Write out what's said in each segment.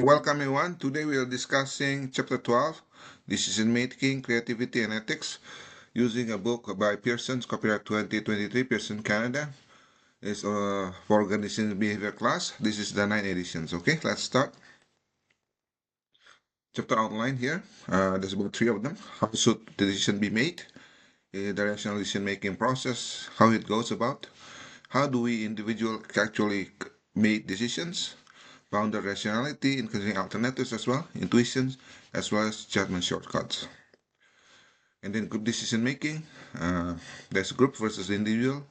Welcome everyone. Today we are discussing Chapter 12, Decision Making, Creativity and Ethics, using a book by Pearson's copyright 2023, Pearson, Canada. It's for organization behavior class. This is the 9 editions. Okay, let's start. Chapter outline here. There's about 3 of them. How should the decision be made? The rational decision making process, how it goes about. How do we individual actually make decisions? Bounded rationality, including alternatives as well, intuitions, as well as judgment shortcuts. And then group decision making. There's group versus individual.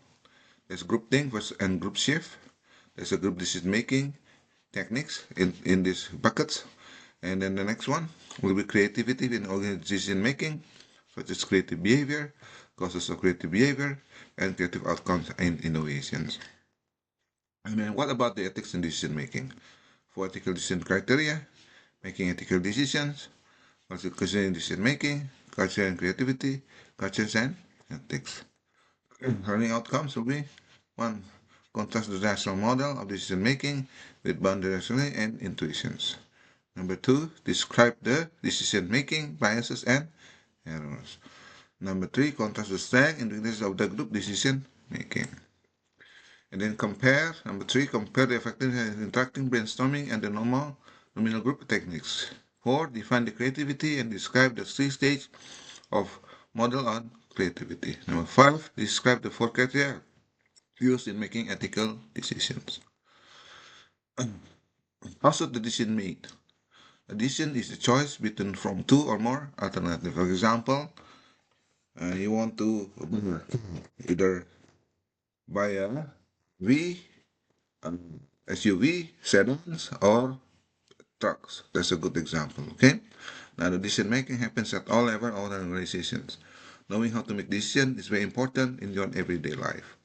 There's group think versus and group shift. There's a group decision making techniques in these buckets. And then the next one will be creativity in organizational decision making, such as creative behavior, causes of creative behavior, and creative outcomes and innovations. And then what about the ethics in decision making? For ethical decision criteria, making ethical decisions, also considering decision making, culture and creativity, cultures and ethics. Learning outcomes will be 1. Contrast the rational model of decision making with boundary rationality and intuitions. Number 2, describe the decision making biases and errors. Number 3, contrast the strength and weaknesses of the group decision making. And then compare, number 3, compare the effectiveness of interacting, brainstorming, and the nominal group techniques. 4, define the creativity and describe the 3 stages of model on creativity. Number 5, describe the 4 criteria used in making ethical decisions. How should the decision made? A decision is a choice between from 2 or more alternatives. For example, you want to either buy a SUV, sedans, or trucks. That's a good example, okay? Now, the decision making happens at all levels of organizations. Knowing how to make decisions is very important in your everyday life.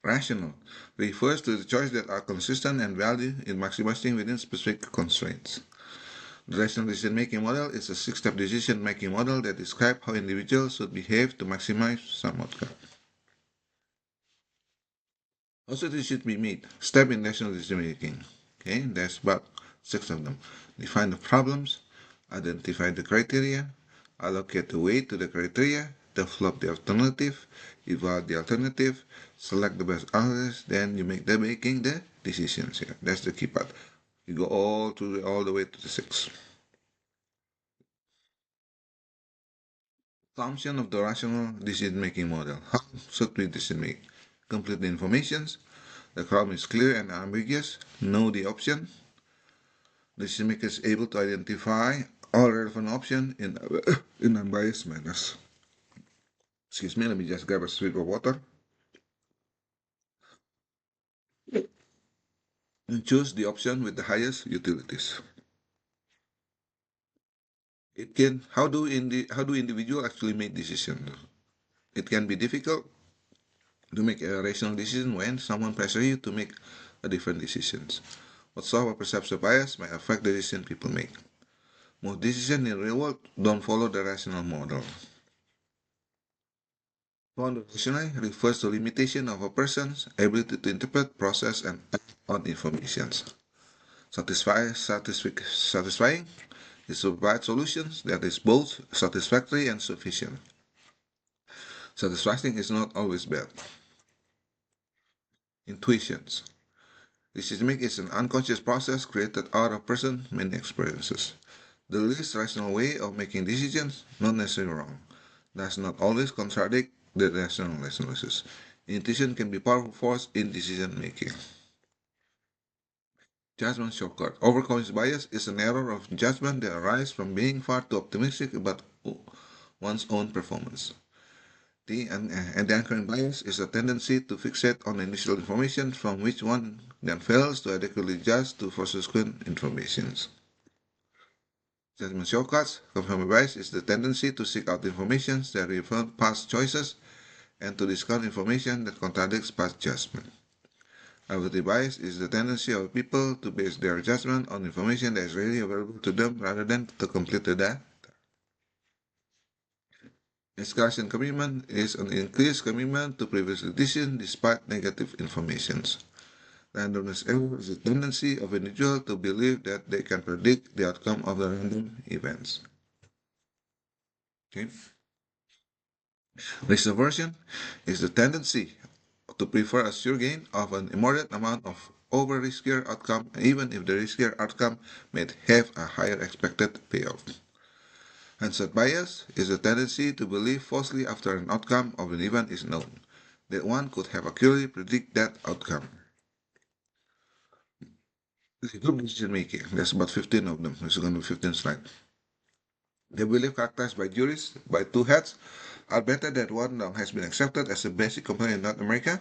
Rational refers to the choices that are consistent and valued in maximizing within specific constraints. The rational decision-making model is a 6-step decision-making model that describes how individuals should behave to maximize some outcome. Also, this should be made. Step in rational decision-making. Okay, there's about 6 of them. Define the problems, identify the criteria, allocate the weight to the criteria, develop the alternative, evaluate the alternative, select the best answers, then you make making the decisions here. That's the key part. You go all the way to the 6. Assumption of the rational decision-making model. How should we decision make? Complete the informations. The problem is clear and ambiguous. Know the option. The decision maker is able to identify all relevant options in unbiased manners. Excuse me, let me just grab a sip of water. And choose the option with the highest utilities. How do individuals actually make decisions? It can be difficult to make a rational decision when someone pressures you to make a different decisions. What sort of perception bias may affect the decision people make? Most decisions in the real world don't follow the rational model. Bounded rationality refers to limitation of a person's ability to interpret, process, and act on information. Satisfying is to provide solutions that is both satisfactory and sufficient. Satisfying is not always bad. Intuitions. Decision making is an unconscious process created out of person's many experiences. The least rational way of making decisions, not necessarily wrong, does not always contradict the rational analysis. Intuition can be a powerful force in decision making. Judgment shortcut. Overcoming bias is an error of judgment that arises from being far too optimistic about one's own performance. The anchoring bias is a tendency to fixate on initial information from which one then fails to adequately judge to subsequent informations. Judgment shortcuts. Confirming bias is the tendency to seek out information that reaffirm past choices and to discount information that contradicts past judgment. Affirmative bias is the tendency of people to base their judgment on information that is readily available to them rather than to complete the data. Escalation commitment is an increased commitment to previous decision despite negative information. Randomness error is a tendency of an individual to believe that they can predict the outcome of the random events. Okay. Risk aversion is the tendency to prefer a sure gain of an immoderate amount of over riskier outcome, even if the riskier outcome may have a higher expected payoff. Hindsight bias is a tendency to believe falsely after an outcome of an event is known, that one could have accurately predict that outcome. Group decision making, there's about 15 of them. There's going to be 15 slides. They believe characterized by juries by two heads are better than one that has been accepted as a basic component in North America,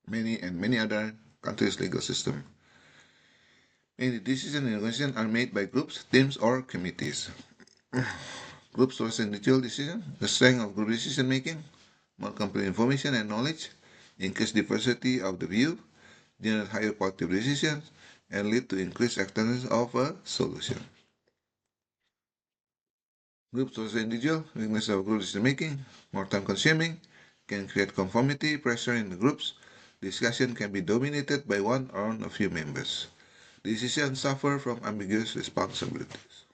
many other countries' legal system. Many decisions and negotiations are made by groups, teams, or committees. Groups versus individual decision, the strength of group decision making, more complete information and knowledge, increase diversity of the view, generate higher quality of decisions, and lead to increased acceptance of a solution. Groups versus individual, weakness of group decision making, more time consuming, can create conformity pressure in the groups. Discussion can be dominated by one or a few members. Decisions suffer from ambiguous responsibilities.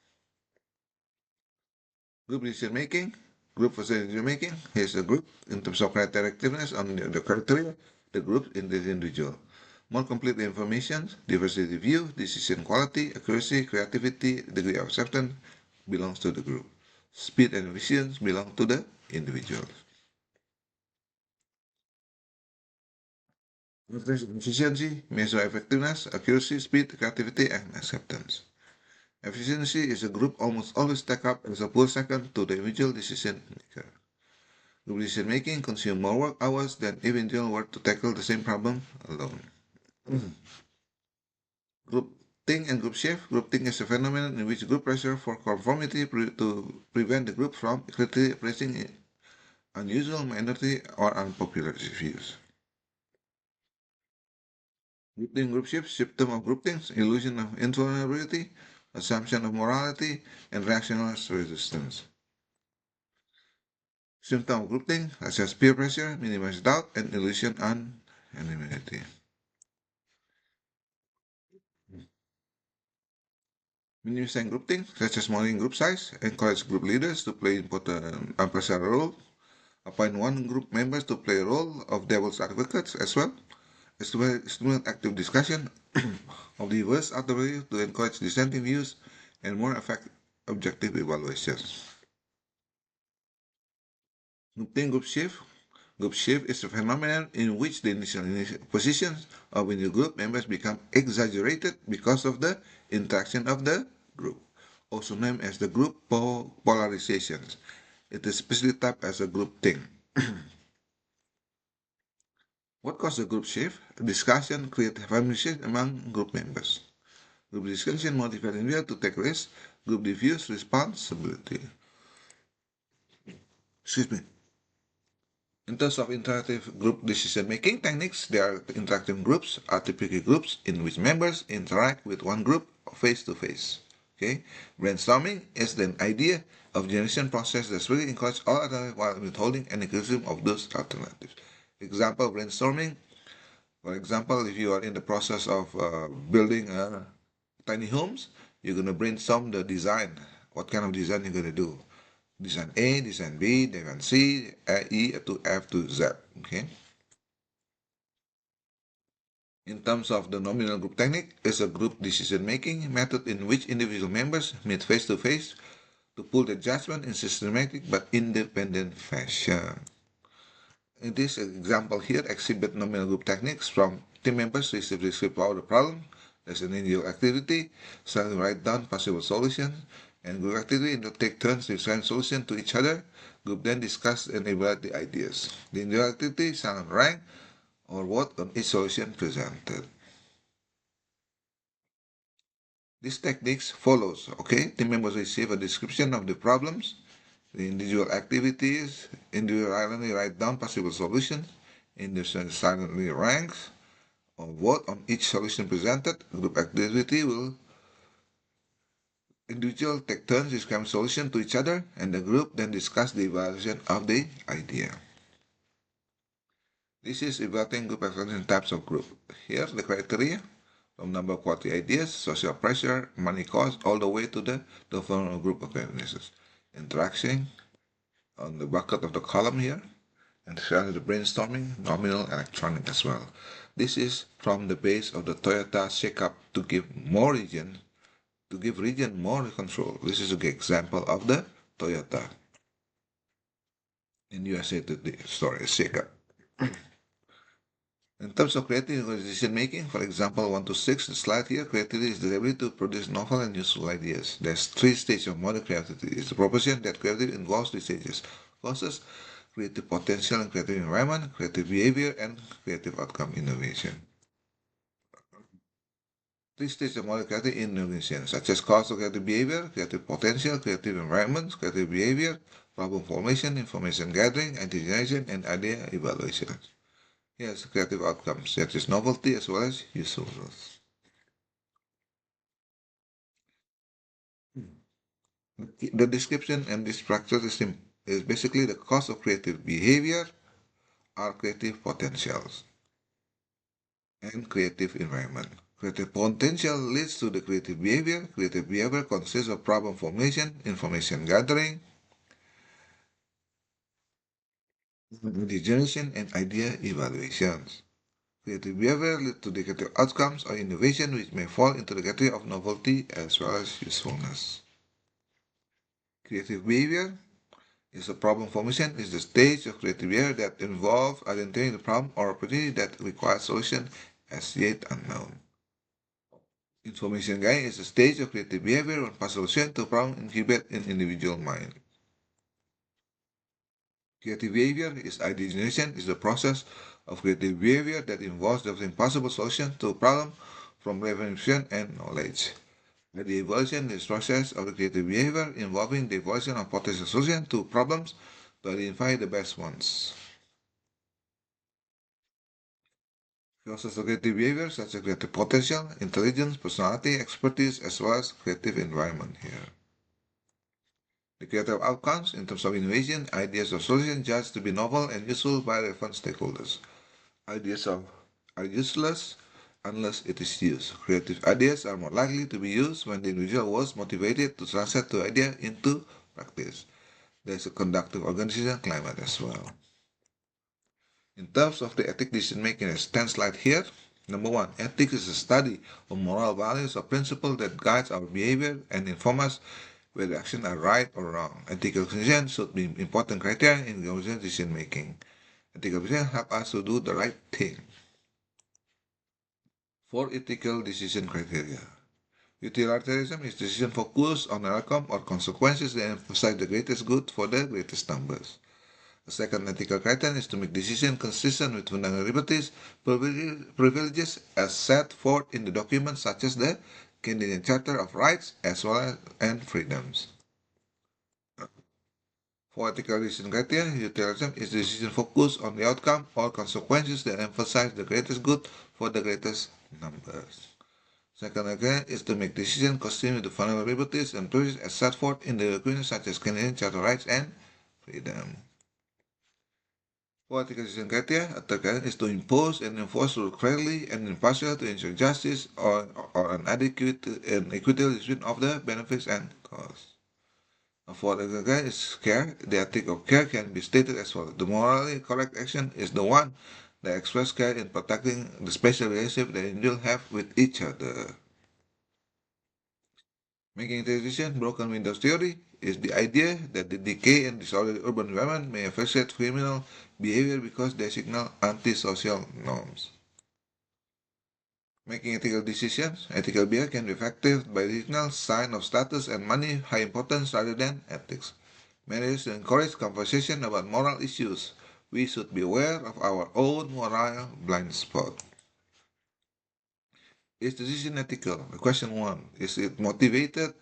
Group decision making. Group versus decision making. Here's a group in terms of characteristics on the criteria, the group in the individual. More complete information, diversity of view, decision quality, accuracy, creativity, degree of acceptance belongs to the group. Speed and efficiency belong to the individual. Efficiency, measure effectiveness, accuracy, speed, creativity, and acceptance. Efficiency is a group almost always stack up as a poor second to the individual decision maker. Group decision making consumes more work hours than if individual were to tackle the same problem alone. Group think and group shift. Group think is a phenomenon in which group pressure for conformity to prevent the group from critically pressing unusual, minority, or unpopular views. Group think, group shift, symptom of group things, illusion of invulnerability, assumption of morality, and reactionary resistance. Symptom of group think, such as peer pressure, minimize doubt, and illusion on anonymity. Minimizing group think, such as smaller group size, encourage group leaders to play important ambassador role, appoint one group members to play a role of devil's advocates as well, stimulate active discussion of the diverse alternative to encourage dissenting views, and more effective objective evaluations. Group think, group shift. Group shift is a phenomenon in which the initial positions of a new group members become exaggerated because of the interaction of the group, also known as the group polarizations. It is specifically typed as a group thing. What causes a group shift? Discussion creates familiarity among group members. Group discussion motivates individuals to take risks. Group diffuse responsibility. Excuse me. In terms of interactive group decision-making techniques, there are interactive groups are typically groups in which members interact with one group face-to-face. Okay, brainstorming is the idea of generation process that really encourages all alternatives while withholding any criticism of those alternatives. Example brainstorming. For example, if you are in the process of building tiny homes, you're going to brainstorm the design. What kind of design you're going to do? Design A, design B, design C, E to F to Z. Okay. In terms of the nominal group technique, is a group decision-making method in which individual members meet face-to-face to pull the judgment in systematic but independent fashion. In this example here, exhibit nominal group techniques from team members receive the script of the problem. There's an individual activity, suddenly write down possible solutions, and group activity and take turns to assign solution to each other. Group then discuss and evaluate the ideas. The individual activity, silent rank, or vote on each solution presented. These techniques follows, okay? Team members receive a description of the problems, the individual activities, individually write down possible solutions, individual silently ranks, or vote on each solution presented. Group activity will individual take turns describing solution to each other, and the group then discuss the evaluation of the idea. This is evaluating group expectation types of group. Here the criteria from number of quality ideas, social pressure, money cost, all the way to the development of group of businesses. Interaction on the bucket of the column here, and the brainstorming, nominal, electronic as well. This is from the base of the Toyota shake-up to give region more control. This is a good example of the Toyota in USA Today story shake-up. In terms of creative decision making, for example, 1 to 6, the slide here, creativity is the ability to produce novel and useful ideas. There's three stages of modern creativity. It's the proposition that creativity involves three stages: process, creative potential and creative environment, creative behavior, and creative outcome innovation. Three stages of modern creative innovation, such as causal creative behavior, creative potential, creative environment, creative behavior, problem formation, information gathering, idea generation, and idea evaluation. Yes, creative outcomes, such as novelty as well as usefulness. The description and the structure is basically the cause of creative behavior are creative potentials and creative environment. Creative potential leads to the creative behavior. Creative behavior consists of problem formation, information gathering, idea generation, and idea evaluations. Creative behavior leads to the creative outcomes or innovation which may fall into the category of novelty as well as usefulness. Creative behavior is a problem formation is the stage of creative behavior that involves identifying the problem or opportunity that requires solution as yet unknown. Information gathering is the stage of creative behavior when past solution to a problem incubate in individual mind. Creative behavior is idea generation is the process of creative behavior that involves developing possible solutions to a problem from relevant information and knowledge. The evaluation is the process of the creative behavior involving the evaluation of potential solutions to problems to identify the best ones. Process of creative behavior such as creative potential, intelligence, personality, expertise, as well as creative environment here. The creative outcomes in terms of innovation, ideas or solutions judged to be novel and useful by relevant stakeholders. Ideas are useless unless it is used. Creative ideas are more likely to be used when the individual was motivated to translate the idea into practice. There's a conductive organization climate as well. In terms of the ethic decision making, as 10 slide here. Number one, ethics is a study of moral values or principles that guides our behavior and inform us whether actions are right or wrong. Ethical decisions should be important criteria in decision making. Ethical decisions help us to do the right thing. 4 ethical decision criteria. Utilitarianism is decision focused on outcome or consequences that emphasize the greatest good for the greatest numbers. The second ethical criterion is to make decisions consistent with fundamental liberties, privileges as set forth in the documents such as the Canadian Charter of Rights as well as and freedoms. For ethical decision criteria, utilitarianism is decision focused on the outcome or consequences that emphasize the greatest good for the greatest numbers. Second criteria is to make decisions consistent with the fundamental liberties and privileges as set forth in the documents such as Canadian Charter of Rights and freedom. Political decision criteria, a third criteria is to impose and enforce rules fairly and impartially to ensure justice or an adequate and equitable distribution of the benefits and costs. For the criteria is care. The ethic of care can be stated as follows. The morally correct action is the one that expresses care in protecting the special relationship that individuals have with each other. Making decision broken windows theory is the idea that the decay and disorderly urban environment may affect criminal behavior because they signal antisocial norms. Making ethical decisions, ethical behavior can be affected by regional sign of status and money, high importance rather than ethics. Managers to encourage conversation about moral issues. We should be aware of our own moral blind spot. Is the decision ethical? Question 1. Is it motivated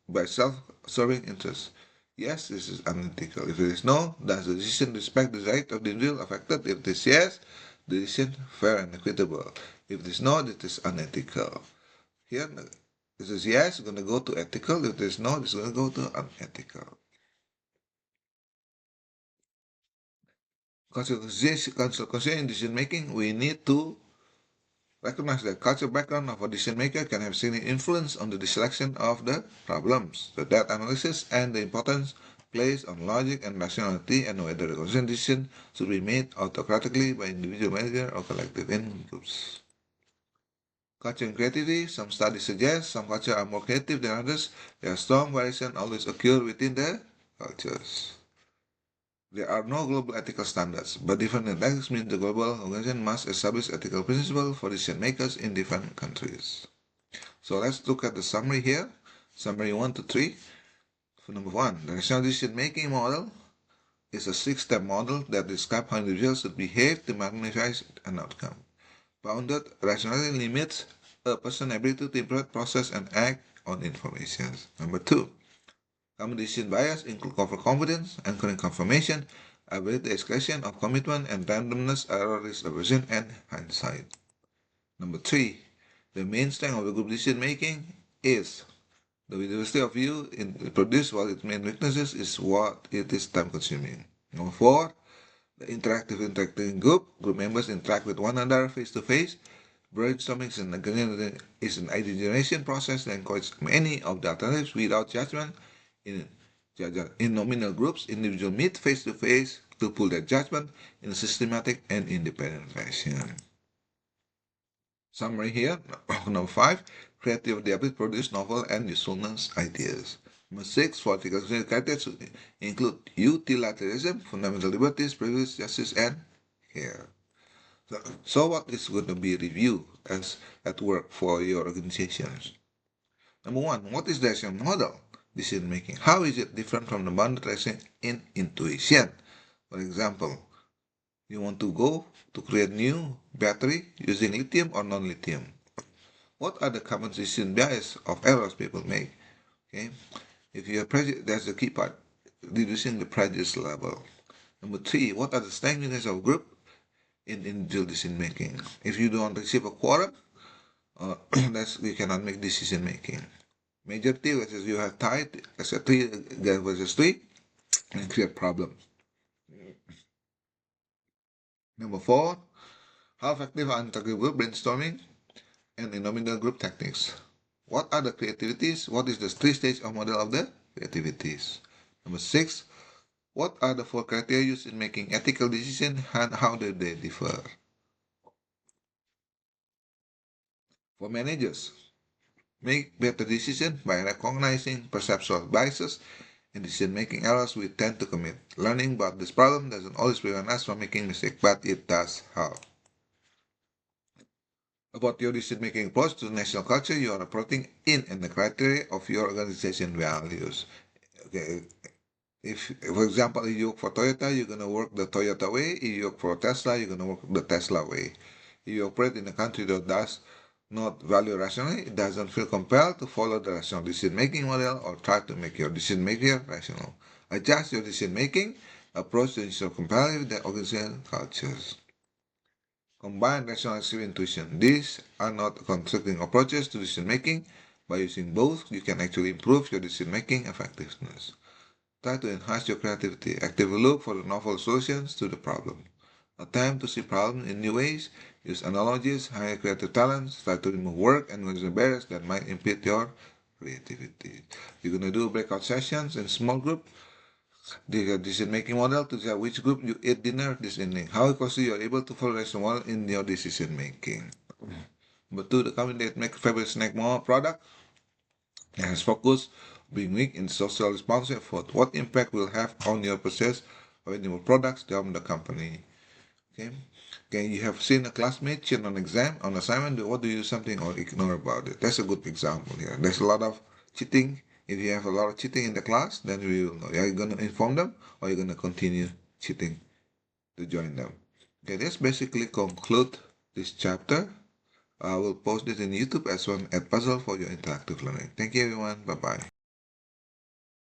by self-serving interests? Yes, this is unethical. If it is no, does the decision respect the right of the individual affected? If it is yes, the decision fair and equitable. If it is no, it is unethical. Here, this is yes, it's going to go to ethical. If it is no, it's going to go to unethical. Considering decision making, we need to recognize that cultural background of a decision maker can have significant influence on the selection of the problems, the data analysis, and the importance placed on logic and rationality, and whether the consent decision should be made autocratically by individual manager or collective in groups. Culture and creativity. Some studies suggest some cultures are more creative than others. There are strong variations always occur within the cultures. There are no global ethical standards, but different ethics means the global organization must establish ethical principles for decision makers in different countries. So let's look at the summary here. Summary 1 to 3. For number 1, the rational decision making model is a 6-step model that describes how individuals should behave to maximize an outcome. Bounded rationality limits a person's ability to interpret, process, and act on information. Number 2, common decision bias include overconfidence, anchoring confirmation, ability exclusion of commitment, and randomness, error risk aversion, and hindsight. Number 3, the main strength of the group decision making is the diversity of view produced, while its main weaknesses is what it is time consuming. Number 4, the interacting group members interact with one another face to face. Brainstorming is an idea generation process that encourages many of the alternatives without judgment. In nominal groups, individuals meet face to face to pull their judgment in a systematic and independent fashion. Summary here. Number 5, creative ability produce novel and usefulness ideas. Number 6, political characteristics include utilitarianism, fundamental liberties, privilege, justice, and care. So what is going to be reviewed as at work for your organizations? Number 1, what is the rational model decision making? How is it different from the bounded reasoning in intuition? For example, you want to go to create new battery using lithium or non-lithium. What are the common decision bias of errors people make? Okay, if you have prejudice, that's the key part, reducing the prejudice level. Number 3, what are the strengths of group in individual decision making? If you don't receive a quorum, you cannot make decision making. Majority versus you have tied as a 3 versus 3 and create problems. Number 4, how effective are interactive group brainstorming and nominal group techniques? What are the creativities? What is the 3 stage of model of the creativities? Number 6, what are the 4 criteria used in making ethical decisions and how do they differ? For managers, make better decisions by recognizing perceptual biases and decision-making errors we tend to commit. Learning about this problem doesn't always prevent us from making mistakes, but it does help. About your decision-making approach to national culture, you are approaching in the criteria of your organization values. Okay. If, for example, you work for Toyota, you're going to work the Toyota way. If you work for Tesla, you're going to work the Tesla way. If you operate in a country that does not value rationally, it doesn't feel compelled to follow the rational decision-making model or try to make your decision-making rational. Adjust your decision-making approach to ensure compatibility with the organizational cultures. Combine rationality with intuition. These are not conflicting approaches to decision-making. By using both, you can actually improve your decision-making effectiveness. Try to enhance your creativity. Actively look for the novel solutions to the problem. Attempt to see problems in new ways. Use analogies, hire creative talents. Try to remove work and organizational barriers that might impede your creativity. You're going to do breakout sessions in small group. The decision-making model to decide which group you eat dinner this evening. How closely you are able to follow rational model in your decision-making. Number 2, the company that makes favorite snack more product and has focus being weak in social responsibility for what impact will have on your purchase of animal products from the company. Okay, you have seen a classmate cheat on exam, on assignment, what do you do something or ignore about it? That's a good example here. There's a lot of cheating. If you have a lot of cheating in the class, then we will know. Are you going to inform them or are you going to continue cheating to join them? Okay, let's basically conclude this chapter. I will post it in YouTube as well as puzzle for your interactive learning. Thank you everyone. Bye-bye.